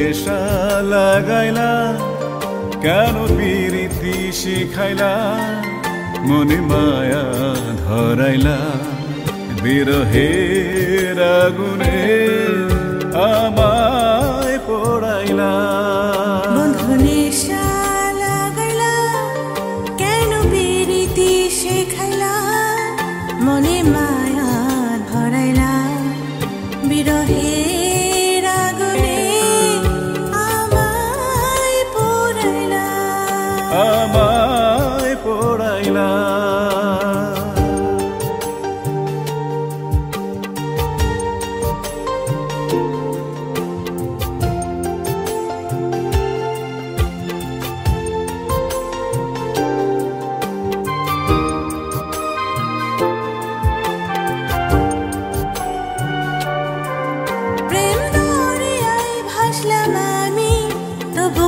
নেশা লাগাইলা কেন পিরিতি শিখাইলা মনে মায়া ধরাইলা বিরহের আগুনে আমায় পোড়াইলা বন্ধু নেশা লাগাইলা কেন পিরিতি শিখাইলা মনে মায়া ধরাইলা বিরহের আগুনে আমায় পোড়াইলা আমায় পোড়াইলা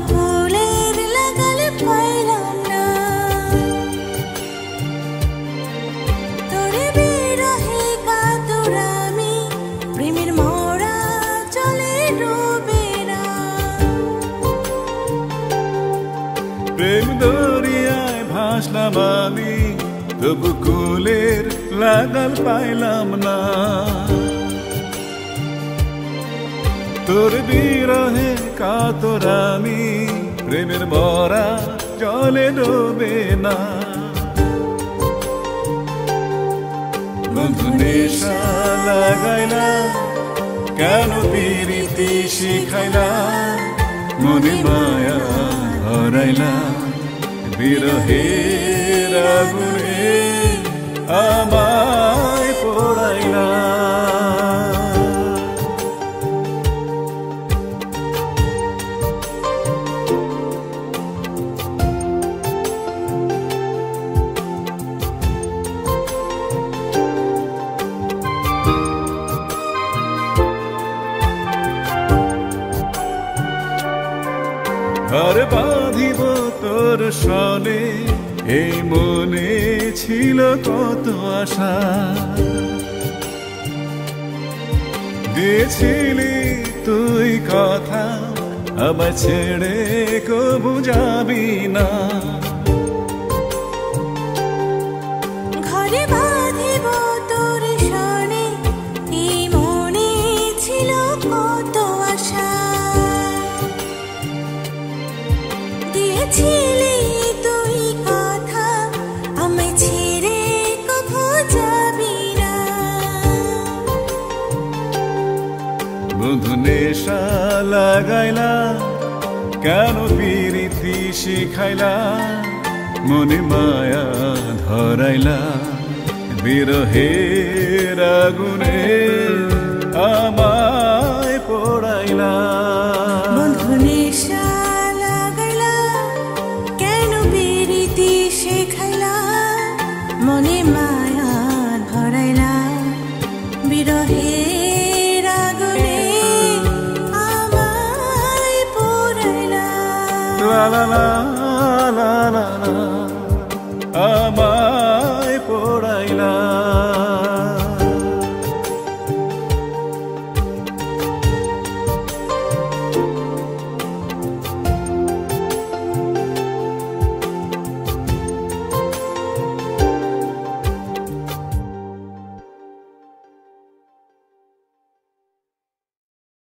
ফুলের লাগালে পাইলাম না তোরে বিরহে কাতর আমি প্রেমের মরা চলে ডুবে না প্রেম দরিয়ায় ভাসলাম আমি তবু কুলের লাগাল পাইলাম না তোর বিরহে কাতর আমি প্রেমের মরা জলে ডোবে না বন্ধু নেশা লাগাইলা কেন পিরিতি শিখাইলা মনে মায়া ধরাইলা বিরহের আগুনে আমায় পোড়াইলা ঘর বাঁধিব তোর সনে এই মনে ছিল কত আশা দিয়েছিলি তুই কথা আমায় ছেড়ে কবু যাবি না ঘরে বাঁধিব তোর সনে এই মনে ছিল কত আশা দিয়েছিলি তুই কথা আমায় ছেড়ে কবু যাবি না বন্ধু নেশা লাগাইলা কেন পিরিতি শিখাইলা মনে মায়া ধরাইলা বিরহের আগুনে আমায় পোড়াইলা।